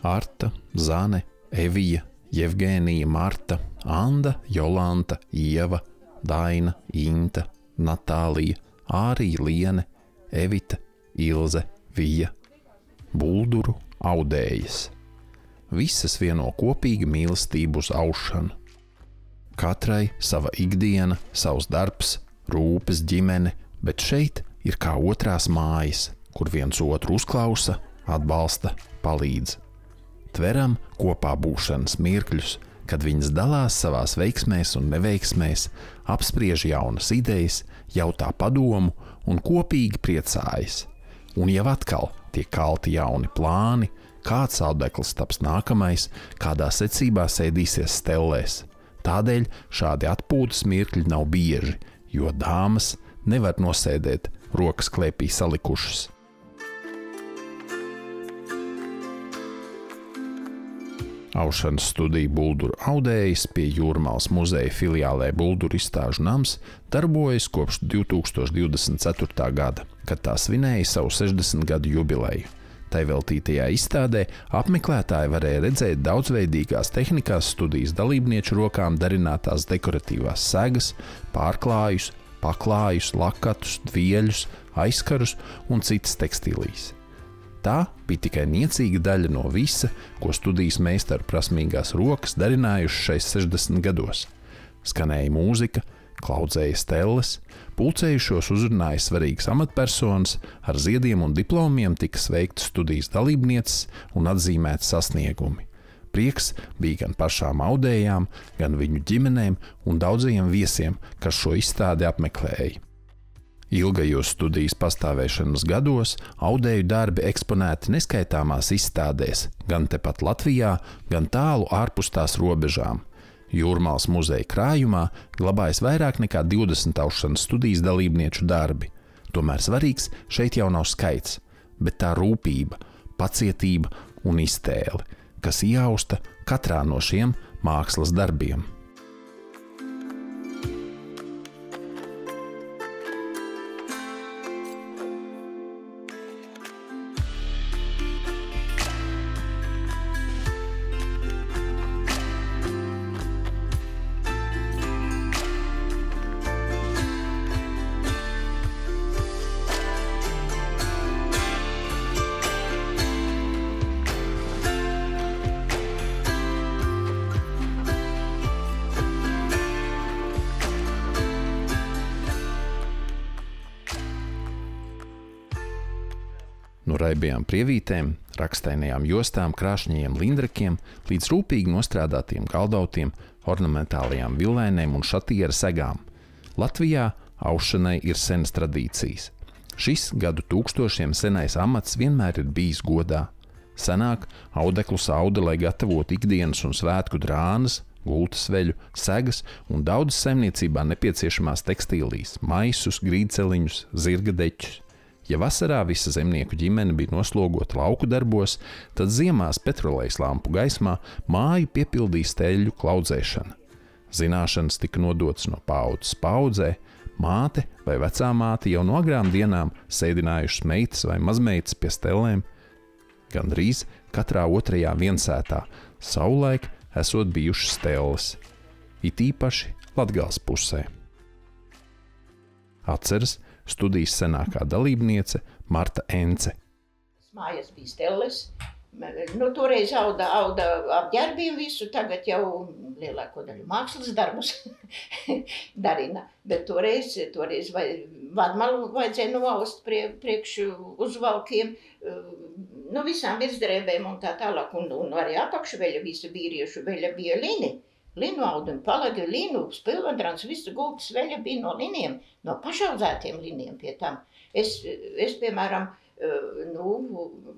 Arta, Zane, Evija, Jevgēnija, Marta, Anda, Jolanta, Ieva, Daina, Inta, Natālija, Ārija, Liene, Evita, Ilze, Vija, Bulduru, Audējas. Visas vieno kopīga mīlestība uz aušanu. Katrai sava ikdiena, savs darbs, rūpes, ģimene, bet šeit ir kā otrās mājas, kur viens otru uzklausa, atbalsta, palīdz. Tveram kopā būšanas mirkļus, kad viņas dalās savās veiksmēs un neveiksmēs, apspriež jaunas idejas, jautā padomu un kopīgi priecājas. Un jau atkal tiek kalti jauni plāni, kāds audekls taps nākamais, kādā secībā sēdīsies stellēs. Tādēļ šādi atpūtas mirkļi nav bieži, jo dāmas nevar nosēdēt rokas klēpī salikušas. Aušanas studija Bulduru Audējas pie Jūrmalas muzeja filiālē Bulduru izstāžu nams darbojas kopš 2024. gada, kad tā svinēja savu 60 gadu jubileju. Tai veltītajā izstādē apmeklētāji varēja redzēt daudzveidīgās tehnikās studijas dalībnieču rokām darinātās dekoratīvās segas, pārklājus, paklājus, lakatus, dvieļus, aizkarus un citas tekstīlijas. Tā bija tikai niecīga daļa no visa, ko studijas meistaru prasmīgās rokas darinājuši šais 60 gados. Skanēja mūzika, klaudzēja stelles, pulcējušos uzrunāja svarīgas amatpersonas, ar ziediem un diplomiem tika sveiktas studijas dalībnieces un atzīmēti sasniegumi. Prieks bija gan pašām Audējām, gan viņu ģimenēm un daudzajiem viesiem, kas šo izstādi apmeklēja. Ilgajos studijas pastāvēšanas gados Audēju darbi eksponēti neskaitāmās izstādēs, gan tepat Latvijā, gan tālu ārpus tās robežām. Jūrmalas muzeja krājumā glabājas vairāk nekā 20 aušanas studijas dalībnieču darbi. Tomēr svarīgs šeit jau nav skaits, bet tā rūpība, pacietība un iztēle, kas iejausta katrā no šiem mākslas darbiem. No raibajām prievītēm, rakstainajām jostām, krāšņajiem lindrekiem līdz rūpīgi nostrādātiem galdautiem, ornamentālajām villainēm un šatiera segām. Latvijā aušanai ir senas tradīcijas. Šis gadu tūkstošiem senais amats vienmēr ir bijis godā. Senāk audeklus auda, lai gatavotu ikdienas un svētku drānas, gultas veļu, segas un daudzas saimniecībā nepieciešamās tekstīlijas, maisus, grīdceliņus, zirga deķus. Ja vasarā visa zemnieku ģimene bija noslogota lauku darbos, tad ziemās petrolejas lampu gaismā māju piepildīja steļļu klaudzēšana. Zināšanas tika nodotas no paaudzes paaudzē, māte vai vecāmāte jau no agrām dienām sēdinājušas meitas vai mazmeitas pie stellēm. Gandrīz katrā otrajā viensētā savulaik esot bijušas stelles, it īpaši Latgales pusē. Atceras studijas senākā dalībniece Marta Ence. Mājās bija stelles. Toreiz auda apģērbiem visu, tagad jau lielāko daļu mākslas darbus darina. Bet toreiz vadmalu vajadzēja noaust priekš uzvalkiem, no visām virsdrēbēm un tā tālāk. Un arī apakšveļa, visu vīriešu veļa bija lini. Linu audumi, palagi, linu, spilvendrāns, visu gultas veļa bija no liniem, no pašaudzētiem liniem pie tam. Es piemēram,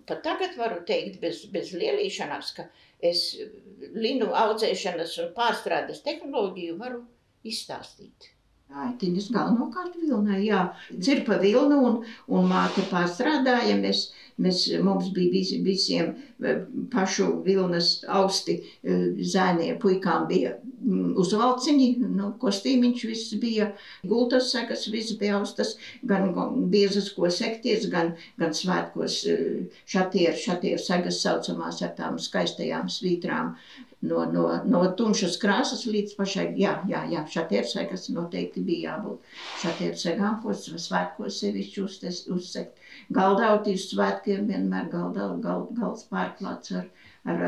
pat tagad varu teikt bez lielīšanās, ka es linu audzēšanas un pārstrādes tehnoloģiju varu izstāstīt. Aitiņas galvenokārt vilnai, jā. Dzirpa vilnu un māte pārstrādāja, mēs Mums bija visiem pašu vilnas austi zēnie puikām bija uz valciņi, kostīmiņš viss bija, gultas segas viss bija austas, gan biezas, ko sekties, gan svētkos šatieru segas saucamās ar tām skaistajām svītrām. No tumšas krāsas līdz pašai, šatieru segas noteikti bija jābūt. Šatieru segām, ko svētkos sevišķi uzsekt. Galdauti uz svētkiem vienmēr galds pārklāts ar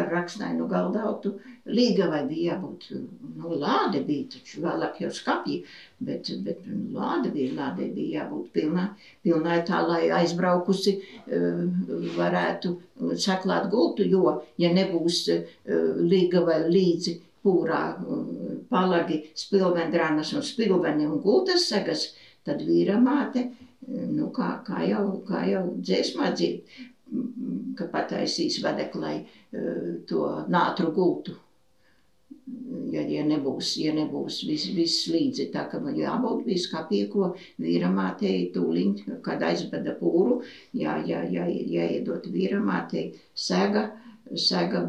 rakstainu galdautu. Līgavai bija jābūt, lāde bija, taču vēlāk jau skapji, bet lāde bija jābūt pilnai tā, lai aizbraukusi varētu saklāt gultu, jo, ja nebūs līgavai līdzi pūrā palagi, spilvendranas un spilveni un gultas segas, tad vīra māte, kā jau dziesmā dzird, ka pataisīs vedeklai to nātru gultu, ja nebūs viss līdzi. Tā ka jābūt viss kā pieko vīramātei tūliņ, kad aizbeda pūru, jāiedot vīramātei sega,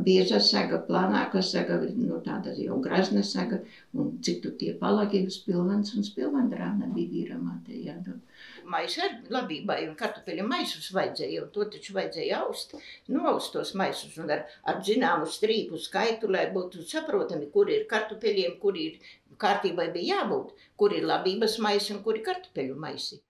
bieza sega, plānāka sega, tāda jau grazna sega, un cik tu tie palagi spilvens un spilvendrāna bija vīramātei jādod. Maisu ar labībai un kartupeļu maisus vajadzēja, un to taču vajadzēja aust. Aust tos maisus un ar zināmu strīpu skaitu, lai būtu saprotami, kur ir kartupeļiem, kur ir kārtībai bija jābūt, kur ir labības maisi un kur ir kartupeļu maisi.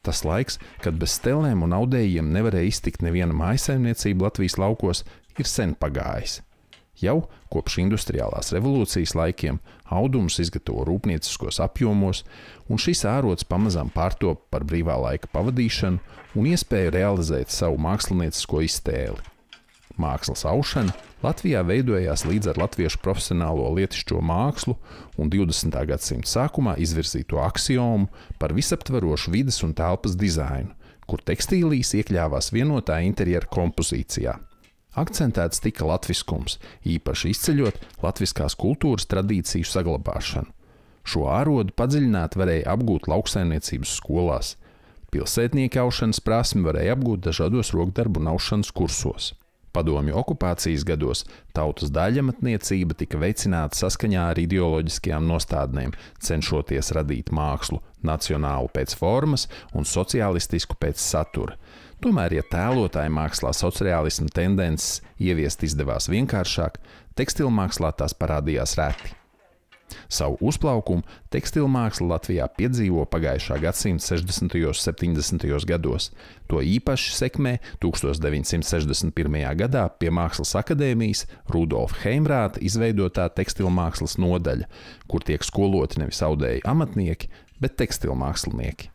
Tas laiks, kad bez stelēm un audējiem nevarēja iztikt neviena mājsaimniecība Latvijas laukos, ir sen pagājis. Jau kopš industriālās revolūcijas laikiem audumus izgatavo rūpnieciskos apjomos, un šis ārods pamazām pārtop par brīvā laika pavadīšanu un iespēju realizēt savu māksliniecisko iztēli. Mākslas aušana Latvijā veidojās līdz ar latviešu profesionālo lietišķo mākslu un 20. gadsimta sākumā izvirzīto aksiomu par visaptverošu vides un telpas dizainu, kur tekstīlīs iekļāvās vienotā interjera kompozīcijā. Akcentēts tika latviskums, īpaši izceļot latviskās kultūras tradīciju saglabāšanu. Šo ārodu padziļināt varēja apgūt lauksaimniecības skolās. Pilsētnieka aušanas prasmi varēja apgūt dažādos rokdarbu un aušanas kursos. Padomju okupācijas gados tautas daļamatniecība tika veicināta saskaņā ar ideoloģiskajām nostādnēm, cenšoties radīt mākslu nacionālu pēc formas un sociālistisku pēc satura. Tomēr, ja tēlotāja mākslā socreālisma tendences ieviest izdevās vienkāršāk, tekstilmākslā tās parādījās reti. Savu uzplaukumu tekstilmāksla Latvijā piedzīvo pagājušā gadsimta 60. un 70. gados. To īpaši sekmē 1961. gadā pie Mākslas akadēmijas Rudolfa Heimrāta izveidotā tekstilmākslas nodaļa, kur tiek skoloti nevis audēji amatnieki, bet tekstilmākslinieki.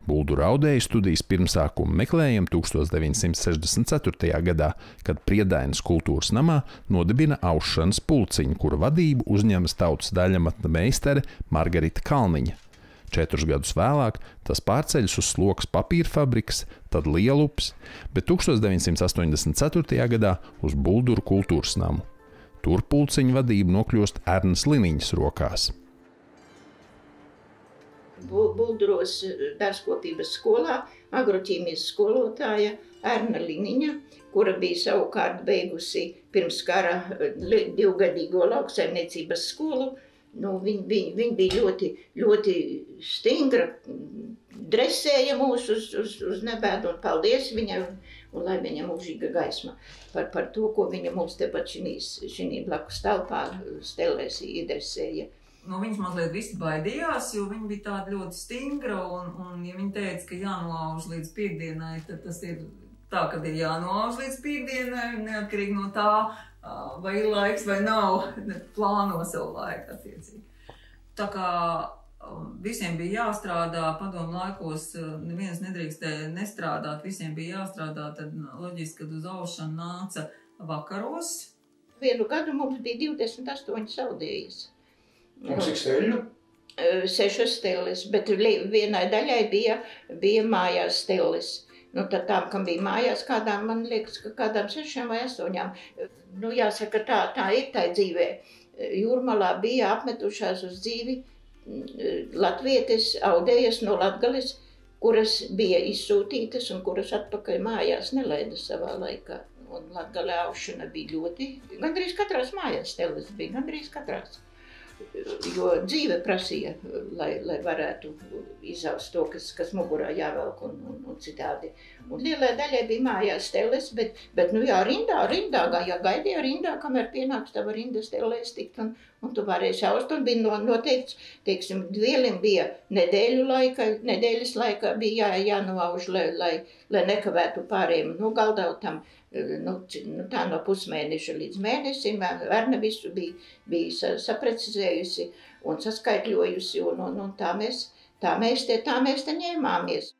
Bulduru audēju studijas pirmsākumu meklējam 1964. gadā, kad Priedainas kultūras namā nodibina aušanas pulciņu, kura vadību uzņemas tautas daļamatna meistere Margarita Kalniņa. 4 gadus vēlāk tas pārceļas uz Slokas papīra fabrikas, tad Lielupas, bet 1984. gadā uz Bulduru kultūras namu. Tur pulciņu vadība nokļūst Ernas Liniņas rokās. Bulduros dārzkopības skolā agroķīmijas skolotāja Erna Liniņa, kura bija savukārt beigusi pirms kara 2-gadīgo lauksaimniecības skolu. Viņa bija ļoti stingra, dresēja mūs uz nebēdu, un paldies viņai, un lai viņa mūžīga gaisma par to, ko viņa mums tepat šī blakus telpā stelēs iedresēja. No viņas mazliet visi baidījās, jo viņa bija tāda ļoti stingra, un ja viņa teica, ka jānolauž līdz piekdienai, tad tas ir tā, kad ir jānolauž līdz piekdienai, neatkarīgi no tā, vai ir laiks vai nav, plāno savu laiku attiecīgi. Tā kā visiem bija jāstrādā, padomu laikos neviens nedrīkstēja nestrādāt, visiem bija jāstrādā, tad loģiski, kad uz aušanu nāca vakaros. Vienu gadu mums bija 28 audējas. Un cik steļu? 6 stelles, bet vienai daļai bija mājās stelles. Tad tām, kam bija mājās, kādām, man liekas, ka kādām 6 vai 8. Jāsaka, tā ir tā dzīvē. Jūrmalā bija apmetušās uz dzīvi latvietes, audējas no Latgales, kuras bija izsūtītas un kuras atpakaļ mājās nelaida savā laikā. Un Latgalē aušana bija ļoti, gandrīz katrās mājās stelles bija, gandrīz katrās. Jo dzīve prasīja, lai varētu izaust to, kas mugurā jāvelk un citādi. Un lielai daļai bija mājās stelles, bet nu jā, rindā, gaidīja rindā, kamēr pienāks tava rinda stellēs tikt, un tu varēsi aust, un bija noteikts, teiksim, vieliem bija nedēļas laikā bija jānovauž, lai nekavētu pārējiem nogaldautam. Tā no pusmēneša līdz mēnesim, Verna visu bija saprecizējusi un saskaitļojusi, un tā mēs te ņēmāmies.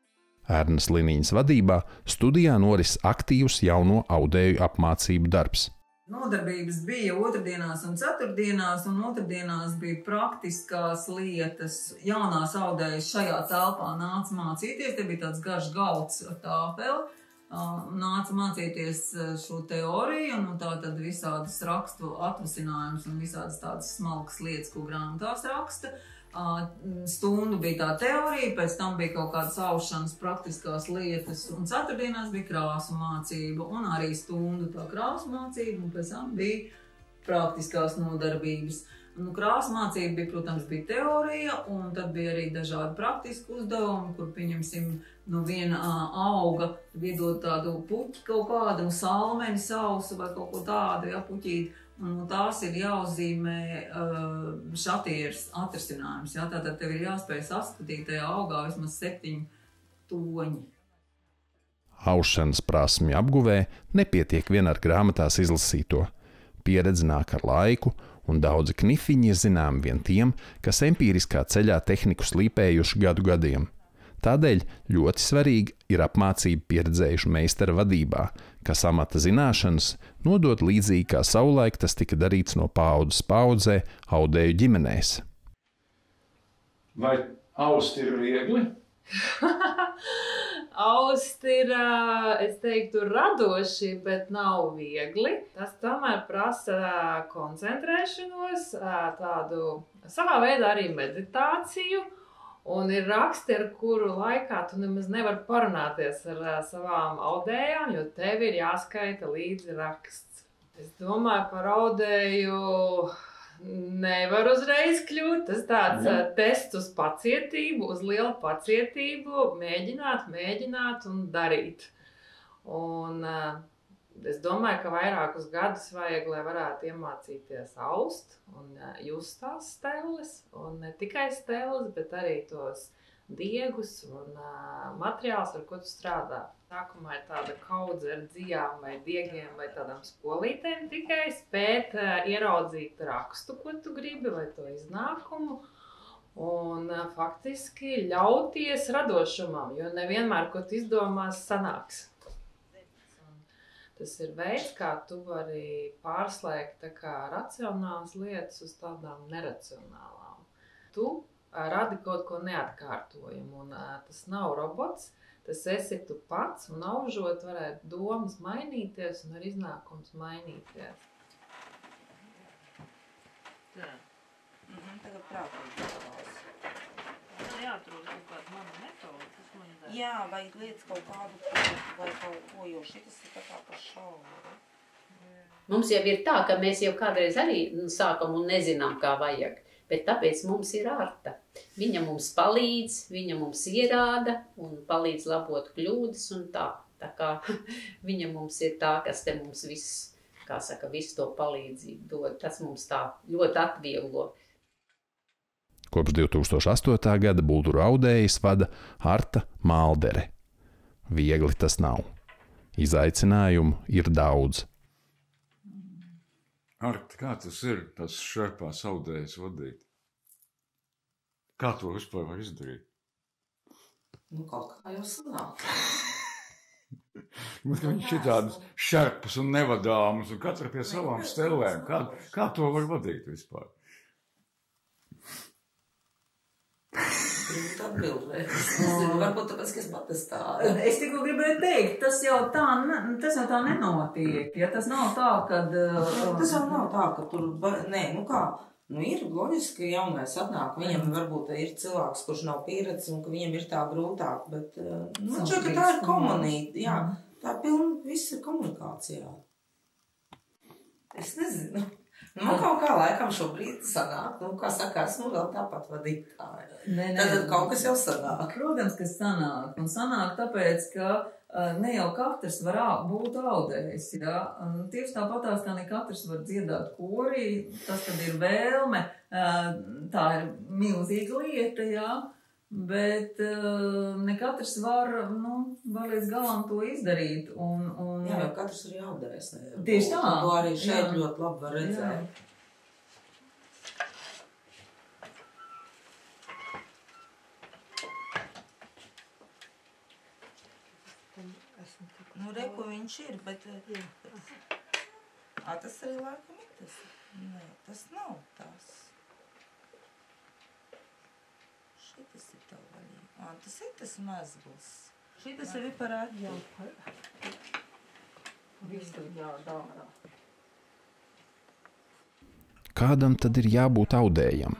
Ērnas Liniņas vadībā studijā noris aktīvs jauno audēju apmācību darbs. Nodarbības bija otrdienās un ceturtdienās, un otrdienās bija praktiskās lietas. Jaunās audējas šajā telpā nāca mācīties, te bija tāds garš galds ar tāpeli. Nāca mācīties šo teoriju, un tā tad visādas rakstu atvasinājumus un visādas tādas smalkas lietas, ko grāmatās raksta. Stundu bija tā teorija, pēc tam bija kaut kādas aušanas praktiskās lietas, un ceturtdienās bija krāsu mācība, un arī stundu tā krāsu mācība, un pēc tam bija praktiskās nodarbības. Krāsu mācība bija, protams, bija teorija, un tad bija arī dažādi praktiski uzdevumi, kur, pieņemsim, no viena auga iedod tādu puķi kaut kādu, salmeni sausu vai kaut ko tādu, puķīt, un tās ir jāuzzīmē šatieres atrisinājums, tātad tev ir jāspēj saskatīt tajā augā vismaz 7 toņi. Aušanas prasmju apguvē nepietiek vien ar grāmatās izlasīto. Pieredze nāk ar laiku, un daudzi knifiņi ir zinām vien tiem, kas empīriskā ceļā tehniku slīpējuši gadu gadiem. Tādēļ ļoti svarīgi ir apmācība pieredzējušu meistara vadībā, kas amata zināšanas nodot līdzīgi kā savulaik tas tika darīts no paaudzes paaudzē audēju ģimenēs. Vai aust ir viegli? Aust ir, es teiktu, radoši, bet nav viegli. Tas tomēr prasa koncentrēšanos, tādu savā veidā arī meditāciju. Un ir raksti, ar kuru laikā tu nemaz nevar parunāties ar savām audējām, jo tev ir jāskaita līdzi raksts. Es domāju, par audēju nevar uzreiz kļūt. Tas tāds tests uz pacietību, uz lielu pacietību, mēģināt un darīt. Un es domāju, ka vairākus gadus vajag, lai varētu iemācīties aust un just tās stelles. Un ne tikai stelles, bet arī tos diegus un materiāls, ar ko tu strādā. Sākumā ir tāda kaudze ar dzijām vai diegiem vai tādām spolītēm tikai spēt ieraudzīt rakstu, ko tu gribi, vai to iznākumu. Un faktiski ļauties radošumam, jo nevienmēr, ko tu izdomās, sanāks. Tas ir veids, kā tu vari pārslēgt tā kā racionālas lietas uz tādām neracionālām. Tu radi kaut ko neatkārtojumu, un tas nav robots. Tas esi tu pats, un aužot varētu domas mainīties un arī iznākums mainīties. Tā. Tagad prātīgi. Tad jāatrod kaut kāda mana metode, kas man dara. Jā, vajag lietas kaut kādu vai kaut ko, jo šitas ir tā kā par šauru. Mums jau ir tā, ka mēs jau kādreiz arī sākam un nezinām, kā vajag. Bet tāpēc mums ir Arta. Viņa mums palīdz, viņa mums ierāda un palīdz labot kļūdas un tā. Tā kā viņa mums ir tā, kas te mums viss, kā saka, visu to palīdzību dod. Tas mums tā ļoti atvieglo. Kopš 2008. gada bulduru audējas vada Arta Maldere. Viegli tas nav. Izaicinājumu ir daudz. Arta, kā tas ir, tas šerpās audējas vadīt? Kā to vispār var izdarīt? Kaut kā jau sanāk. Viņš ir tādas šerpas un nevadāmas, un katra pie savām stelēm. Kā to var vadīt vispār? Atbildēt. Varbūt tāpēc, ka es pat esmu tāda. Es tikko gribēju teikt, tas jau tā nenotiek. Ja tas nav tā, kad... Tas jau nav tā, ka tur... Nē, kā? Nu, ir loģiski, ka jaunais atnāk, viņam varbūt ir cilvēks, kurš nav pieredzis un ka viņam ir tā grūtāk, bet man šķiet, ka tā ir komunīte, jā, tā pilna, viss ir komunikācijā. Es nezinu. Nu, man kaut kā laikam šobrīd sanāk, nu, kā saka, esmu vēl tāpat vadītāja. Tad kaut kas jau sanāk. Protams, ka sanāk. Un sanāk tāpēc, ka ne jau katrs var būt audējs, jā. Tieši tāpatās, kā ne katrs var dziedāt korī, tas tad ir vēlme, tā ir milzīga lieta, jā. Bet ne katrs var līdz galam to izdarīt. Jā, jo katrs ir audējs. Tieši tā. To arī šeit ļoti labi var redzēt. Nu, reku viņš ir, bet... tas arī laikam ir tas. Nē, tas nav tas. Šitas ir tā vaļīgi. Tas ir tas mezgls. Šitas arī parādi. Jā, visu jādara. Kādam tad ir jābūt audējam?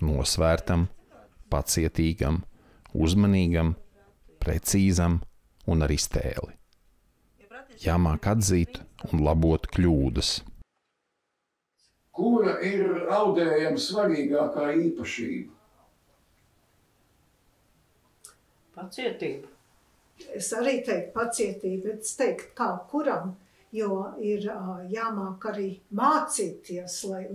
Nosvērtam, pacietīgam, uzmanīgam, precīzam un ar iztēli. Jāmāk atzīt un labot kļūdas. Kura ir audējam svarīgākā īpašība? Pacietība. Es arī teiktu pacietību, bet es teiktu kā kuram, jo ir jāmāk arī mācīties, lai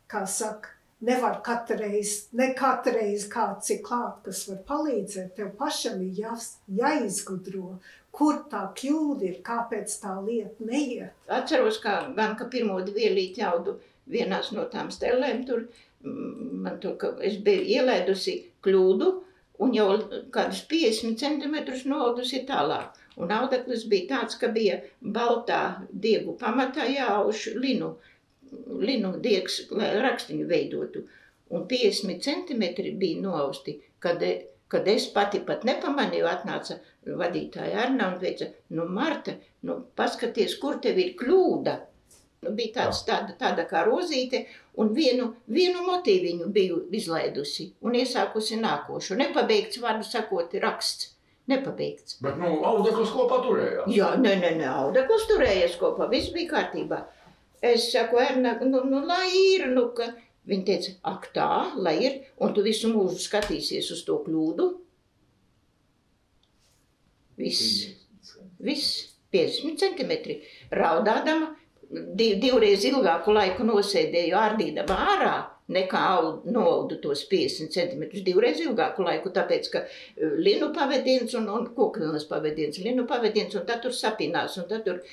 kā saka, nevar ne katru reizi kāds ir klāt, kas var palīdzēt. Tev pašam ir jāizgudro, kur tā kļūda ir, kāpēc tā lieta neiet. Atceros, ka pirmo dvielīti ļaudu vienās no tām stellēm tur, ka es biju ielēdusi kļūdu un jau kādus 50 centimetrus noaudusi tālāk. Un audeklis bija tāds, ka bija baltā diegu pamatā jāauž linu diegs, lai rakstiņu veidotu. Un 50 centimetri bija noausti, kad es pati pat nepamanīju, atnāca vadītāja Arna un teica, Marta, paskaties, kur tev ir kļūda. Bija tāda kā rozīte, un vienu motīviņu biju izlaidusi un iesākusi nākošu. Nepabeigts, vārdu sakot, raksts. Nepabeigts. Bet, audeklis kopā turējās? Jā, audeklis turējās kopā, viss bija kārtībā. Es saku, Erna, lai ir, ka viņa teica, ak tā, lai ir, un tu visu mūžu skatīsies uz to kļūdu. Viss, 50 centimetri. Raudādama, divreiz ilgāku laiku nosēdēju ārdīdama ārā, nekā noaudu tos 50 centimetrus, divreiz ilgāku laiku, tāpēc, ka linu pavediens un kokvilnas pavediens, linu pavediens, un tad tur sapinās, un tad tur...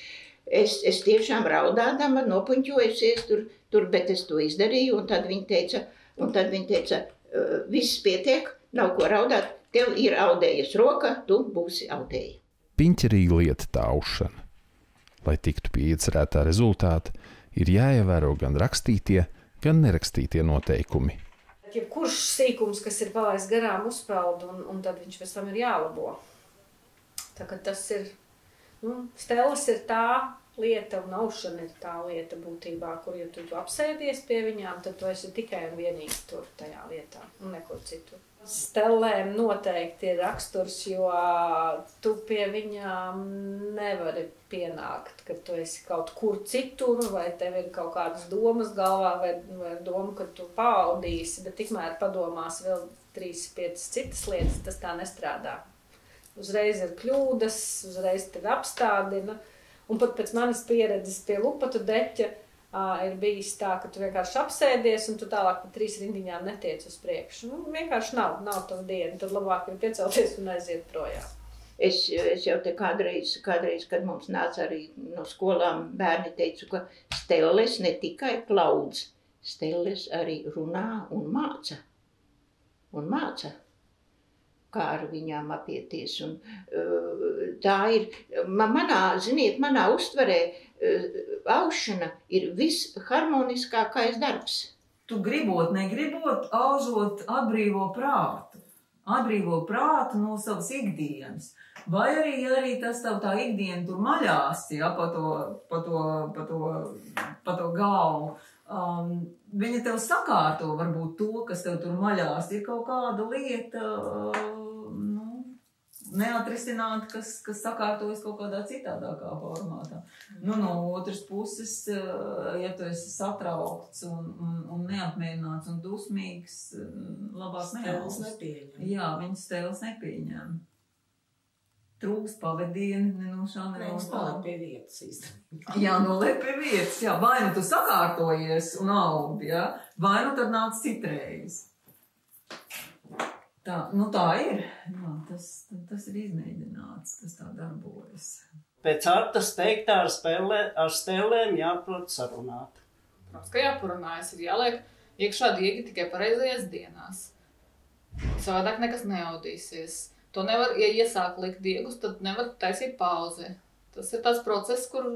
Es tiešām raudādama, nopuņķojusies tur, bet es to izdarīju, un tad viņa teica, viss pietiek, nav ko raudāt, tev ir audējas roka, tu būsi audēja. Piņķerīga lieta tā aušana. Lai tiktu pie iecerētā rezultāta, ir jāievēro gan rakstītie, gan nerakstītie noteikumi. Jebkurš sīkums, kas ir palaists garām, uzpeld, un tad viņš pēc tam ir jālabo. Tā kā tas ir... Stelles ir tā lieta un aušana ir tā lieta būtībā, kur, ja tu apsēdies pie viņām, tad tu esi tikai un vienīgi tur tajā lietā un nekur citur. Stellēm noteikti ir raksturs, jo tu pie viņām nevari pienākt, ka tu esi kaut kur citur, vai tev ir kaut kādas domas galvā, vai doma, ka tu paaudīsi, bet tikmēr padomās vēl 3-5 citas lietas, tas tā nestrādā. Uzreiz ir kļūdas, uzreiz tevi apstādina. Un pat pēc manas pieredzes pie lupatu deķa ir bijis tā, ka tu vienkārši apsēdies un tu tālāk pa 3 rindiņām netiec uz priekšu. Vienkārši nav tava diena, tad labāk ir piecelties un aiziet projām. Es jau te kādreiz, kad mums nāca arī no skolām bērni teicu, ka stelles ne tikai plaudz, stelles arī runā un māca. Kā ar viņām apieties. Un, tā ir, manā uztverē aušana ir visharmoniskākais darbs. Tu gribot, negribot, aužot atbrīvo prātu. Atbrīvo prātu no savas ikdienas. Vai arī tas tev tā ikdiena tur maļās, ja, pa to galvu. Viņa tev sakārto varbūt to, kas tev tur maļās, ir kaut kāda lieta, neatrisināt, kas sakārtojas kaut kādā citādākā formātā. No otras puses, ja tu esi satraukts un neapmierināts un dusmīgs, labāk Stēles nepieņem. Jā, viņas stēles nepieņem. Trūkst pavadieni, Noliek pie vietas īstenībā. Jā, noliek pie vietas, jā. Vai nu tu sakārtojies un audi, jā, vai nu tad nāc citreiz. Tā ir. Jā, tas ir izmēģināts, tas tā darbojas. Pēc Artas teiktā ar stēlēm jāprot sarunāt. Protams, ka jāparunājas, ir jāliek iekšā diegi tikai pareizajās dienās. Savādāk nekas neaudīsies. To nevar, ja iesāk likt diegus, tad nevar taisīt pauzi. Tas ir tāds process, kur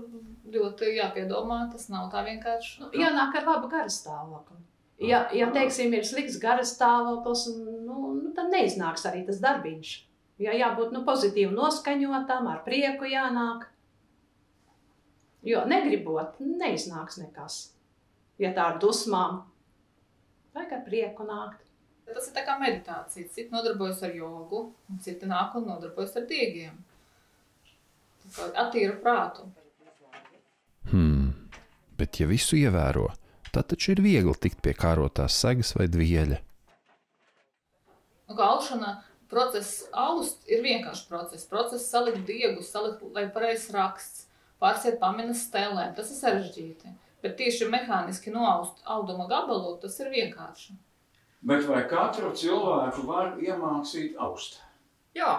ļoti jāpiedomā, tas nav tā vienkārši. Jānāk ar labu garastāvokli. Ja teiksim, ir slikts garastāvoklis, tad neiznāks arī tas darbiņš. Jābūt pozitīvi noskaņotām, ar prieku jānāk. Jo negribot, neiznāks nekas. Ja tā ar dusmām, vajag ar prieku nākt. Tas ir tā kā meditācija. Citi nodarbojas ar jogu, un citi nāk un nodarbojas ar diegiem. Attīra prātu. Bet ja visu ievēro, tad taču ir viegli tikt pie kārotās segas vai dvieļa. Kā alšana, process aust ir vienkārši process. Process salikt diegus, lai pareizs raksts, pārsiet paminas stēlēm. Tas ir sarežģīti. Bet tieši mehāniski noaust auduma gabalu, tas ir vienkārši. Bet vai katru cilvēku var iemācīt aust? Jā,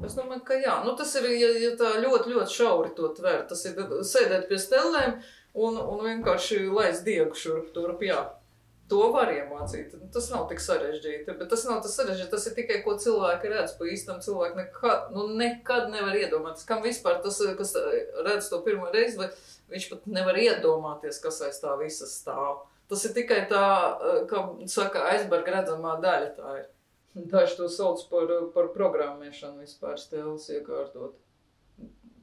es domāju, ka jā. Tas ir, ja tā ļoti, ļoti šauri to tver. Tas ir sēdēt pie stellēm un vienkārši laist diegu šurp turp, jā. To var iemācīt. Tas nav tik sarežģīti, bet tas nav tas sarežģīti. Tas ir tikai, ko cilvēki redz pa īstam. Cilvēki nekad nevar iedomāties. Kam vispār tas, kas redz to pirmo reizi, viņš pat nevar iedomāties, kas aiz tā visa stāv. Tas ir tikai tā, kā saka, aizberga redzamā daļa tā ir. Daži to sauc par programmēšanu vispār stēles iekārtot.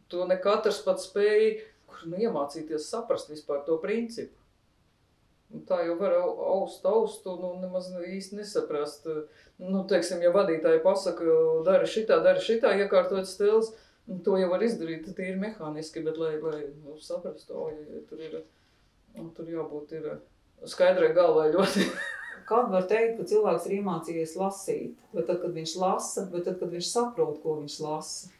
To ne katrs pat spēja iemācīties saprast vispār to principu. Tā jau var aust un nemaz īsti nesaprast. Teiksim, ja vadītāji pasaka, dari šitā, iekārtot stēles, to jau var izdarīt tīri mehāniski, bet lai saprastu, tur jābūt ir skaidrai galvai ļoti. Kādu var teikt, ka cilvēks ir iemācījies lasīt, bet tad, kad viņš lasa, bet tad, kad viņš saprot, ko viņš lasa.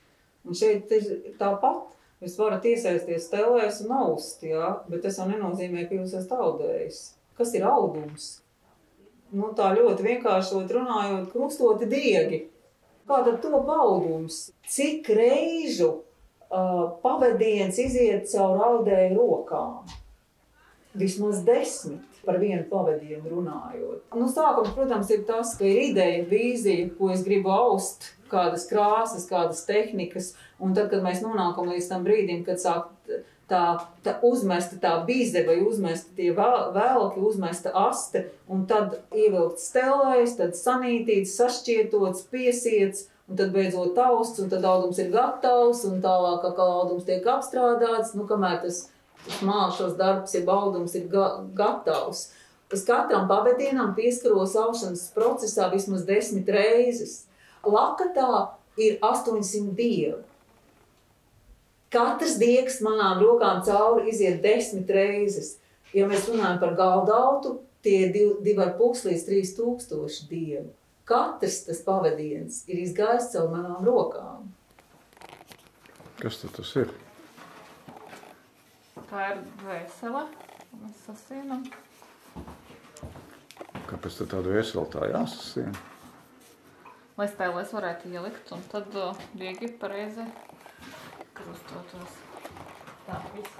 Un šeit ir tāpat. Jūs varat iesaisties stēlēs un aust, jā, bet tas jau nenozīmē, ka jūs esat audējis. Kas ir audums? Tā ļoti vienkāršot runājot, krustoti diegi. Kā tad top audums? Cik reižu pavadiens iziet caur audēju rokām? Vismaz 10 par vienu pavadienu runājot. Sākums, protams, ir tas, ka ir ideja, vīzija, ko es gribu aust, kādas krāsas, kādas tehnikas, un tad, kad mēs nonākam līdz tam brīdim, kad sāk tā uzmesta tā bize vai uzmesta tie velki, uzmesta aste, un tad ievilkt stelēs, tad sanītīts, sašķietots, piesiets, un tad beidzot tausts, un tad audums ir gatavs, un tālāk atkal audums tiek apstrādāts, kamēr tas mākšos darbs, ja audums ir gatavs. Es katram pavadienam pieskaros aušanas procesā vismaz 10 reizes. Lakatā ir 800 dievu. Katrs diegs manām rokām cauri iziet 10 reizes. Ja mēs runājam par galdautu, tie ir 2,5 līdz 3,000 dievu. Katrs tas pavadiens ir izgājis caur manām rokām. Kas tad tas ir? Tā ir vēsele, mēs sasienam. Kāpēc tad tādu vēseli tā jāsasien? Lai stēlēs varētu ielikt, un tad diegi pareizi krustotos. Tā, viss.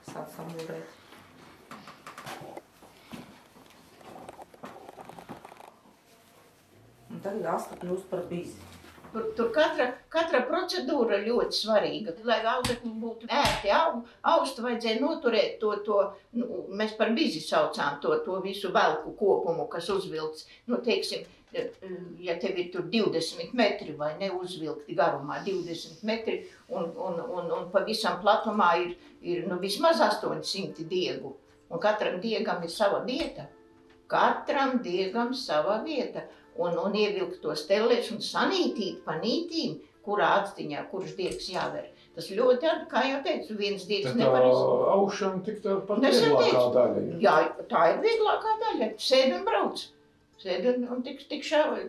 Sāc samūrēt. Un tad asta kļūst par bizi. Tur katra procedūra ļoti svarīga. Lai audekļi būtu ērti aust, vajadzēja noturēt to mēs par bizi saucām to visu velku kopumu, kas uzvilkts. Teiksim, ja tev ir tur 20 metri vai ne uzvilkti garumā 20 metri un pavisam platumā ir nu, vismaz 800 diegu. Un katram diegam ir sava vieta. Katram diegam sava vieta. Un ievilkt tos tellēs un sanītīt pa nītīm, kurā atstiņā, kurš diegs jāver. Tas ļoti, kā jau teicu, viens diegs nevar izdarīt. Tā aušana tik tā pat vieglākā daļa. Jā, tā ir vieglākā daļa. Sēd un brauc. Sēd un tik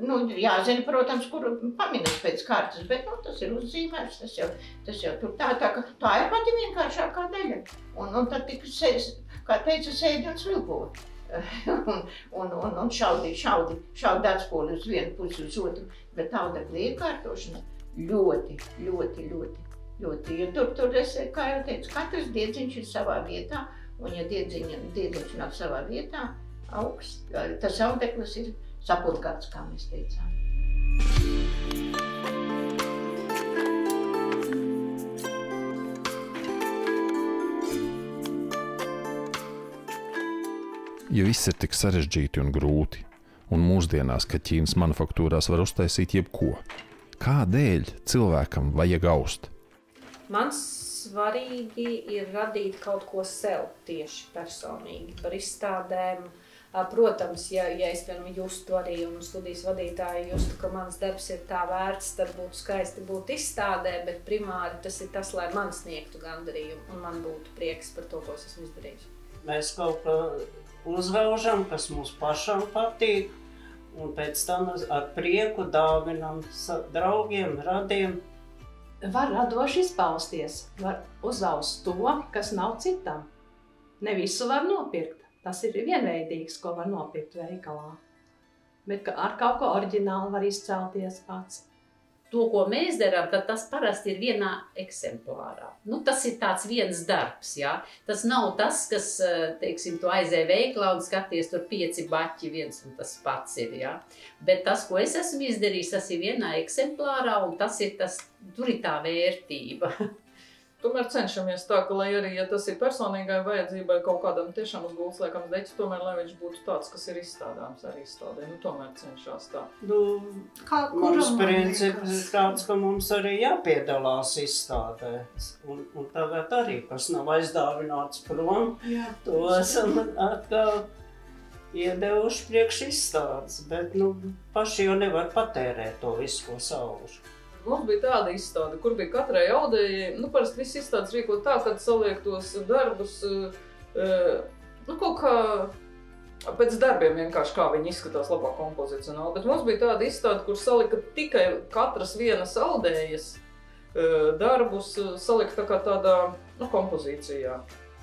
nu, jāzina, protams, kur paminas pēc kārtas, bet nu, tas ir uzzīmēts, tas jau tur tā ir pati vienkāršākā daļa. Un tad tik, kā teica, sēdi un svilpo. un šaudi atspoli uz vienu pusi uz otru, bet audekli iekārtošana ļoti. Jo tur es, kā jau teicu, katrs diedziņš ir savā vietā, un ja diedziņš nav savā vietā, augsts, tas audeklis ir sapulgāts, kā mēs teicām. Ja viss ir tik sarežģīti un grūti, un mūsdienās, kad Ķīnas manufaktūrās var uztaisīt jebko, kādēļ cilvēkam vajag aust? Man svarīgi ir radīt kaut ko sev tieši personīgi par izstādēm. Protams, ja es piemēram justu arī un studijas vadītāji justu, ka mans darbs ir tā vērts, tad būtu skaisti būt izstādē, bet primāri tas ir tas, lai man sniegtu gandarījumu un man būtu prieks par to, ko es esmu izdarījis. Mēs kaut kā uzraužam, kas mums pašam patīk, un pēc tam ar prieku dāvinam draugiem, radiem. Var radoši izpausties, var uzaust to, kas nav citam. Ne visu var nopirkt. Tas ir vienveidīgs, ko var nopirkt veikalā. Bet ar kaut ko oriģināli var izcelties pats. To, ko mēs darām, tad tas parasti ir vienā eksemplārā. Nu, tas ir tāds viens darbs, jā. Tas nav tas, kas, teiksim, tu aizēji veiklā un skaties tur 5 baķi, viens un tas pats ir, jā. Bet tas, ko es esmu izdarījis, tas ir vienā eksemplārā un tas ir tas, tur ir tā vērtība. Tomēr cenšamies tā, ka, lai arī, ja tas ir personīgai vajadzībai kaut kādam tiešām uz gultas liekams deķis, tomēr, lai viņš būtu tāds, kas ir izstādāms arī izstādē, nu, tomēr cenšās tā. Mums princips ir tāds, ka mums arī jāpiedalās izstādē, un tagad arī, kas nav aizdāvināts prom, to esam atkal iedevuši priekš izstādes, bet, nu, paši jau nevar patērēt to visu, ko saužu. Mums bija tāda izstāde, kur bija katrai audējai, nu, parasti visi izstādes rīkot tā, kad saliek tos darbus, nu, kaut kā pēc darbiem vienkārši, kā viņi izskatās labāk kompozicionāli. Bet mums bija tāda izstāde, kur salika tikai katras vienas audējas darbus, salika tā kā tādā, nu, kompozīcijā.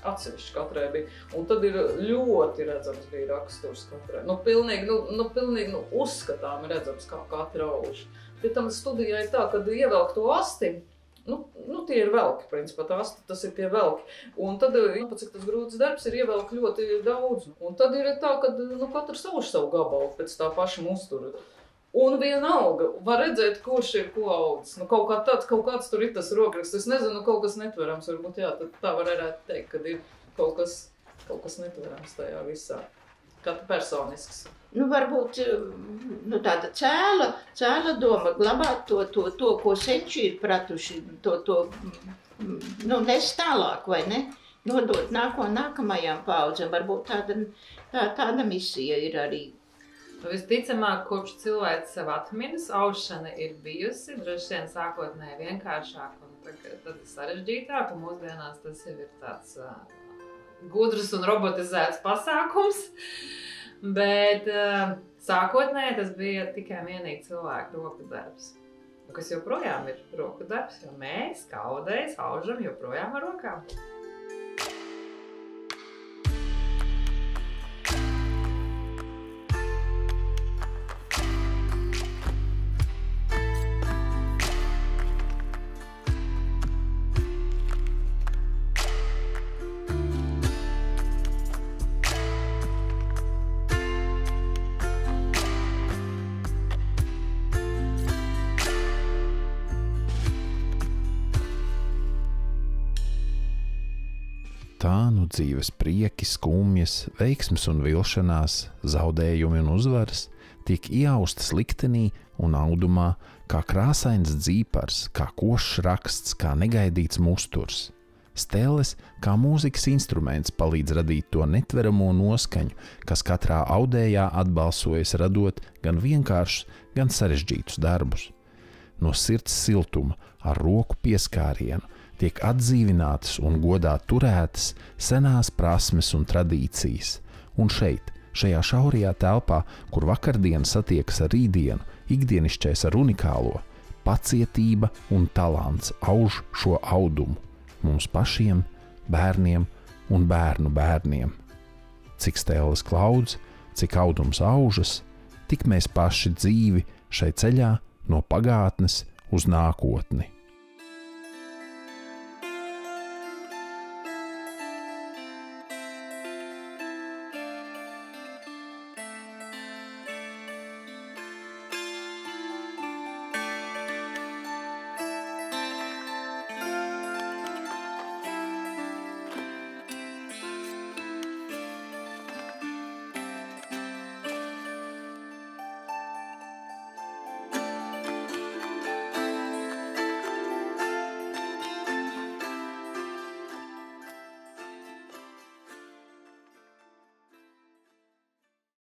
Atsevišķi katrai bija. Un tad ir ļoti redzams bija raksturs katrai. Nu, pilnīgi uzskatāmi redzams, kā katra auž. Pie tam studijā ir tā, kad ievelk to asti, nu, tie ir velki, principā tā asti, tas ir tie velki. Un tad, cik tas grūts darbs, ir ievelk ļoti daudz. Un tad ir tā, ka, nu, katrs auž savu gabalu pēc tā paša mustura. Un vienalga, var redzēt, kurš ir ko audzis. Nu, kaut kāds tur ir tas rokraksts. Es nezinu, kaut kas netverams, varbūt jā, tā varētu teikt, kad ir kaut kas netverams tajā visā. Kā personisks. Nu, varbūt nu, tāda cēla doma glabāt to, ko senči ir pratuši, nu, nes tālāk, vai ne? Nodot nākamajām paudzēm. Varbūt tāda misija ir arī. Visticamāk, kopš cilvēks sev atminas, aušana ir bijusi, droši vien sākotnēji vienkāršāk un tad ir sarežģītāk, un mūsdienās tas jau ir tāds gudrs un robotizēts pasākums. Bet sākotnēji tas bija tikai vienīgi cilvēku roku darbs, kas joprojām ir roku darbs, jo mēs, kā audējas, aužam joprojām ar rokām. Tā nu dzīves prieki, skumjas, veiksmes un vilšanās, zaudējumi un uzvaras tiek ieaustas liktenī un audumā, kā krāsains dzīpars, kā košs raksts, kā negaidīts musturs. Stelles, kā mūzikas instruments, palīdz radīt to netveramo noskaņu, kas katrā audējā atbalsojas radot gan vienkāršus, gan sarežģītus darbus. No sirds siltuma, ar roku pieskārienu, tiek atdzīvinātas un godā turētas senās prasmes un tradīcijas. Un šeit, šajā šaurajā telpā, kur vakardiena satiekas ar rītdienu, ikdienišķais ar unikālo, pacietība un talants auž šo audumu. Mums pašiem, bērniem un bērnu bērniem. Cik stēles klaudz, cik audums aužas, tik mēs paši dzīvi šai ceļā no pagātnes uz nākotni.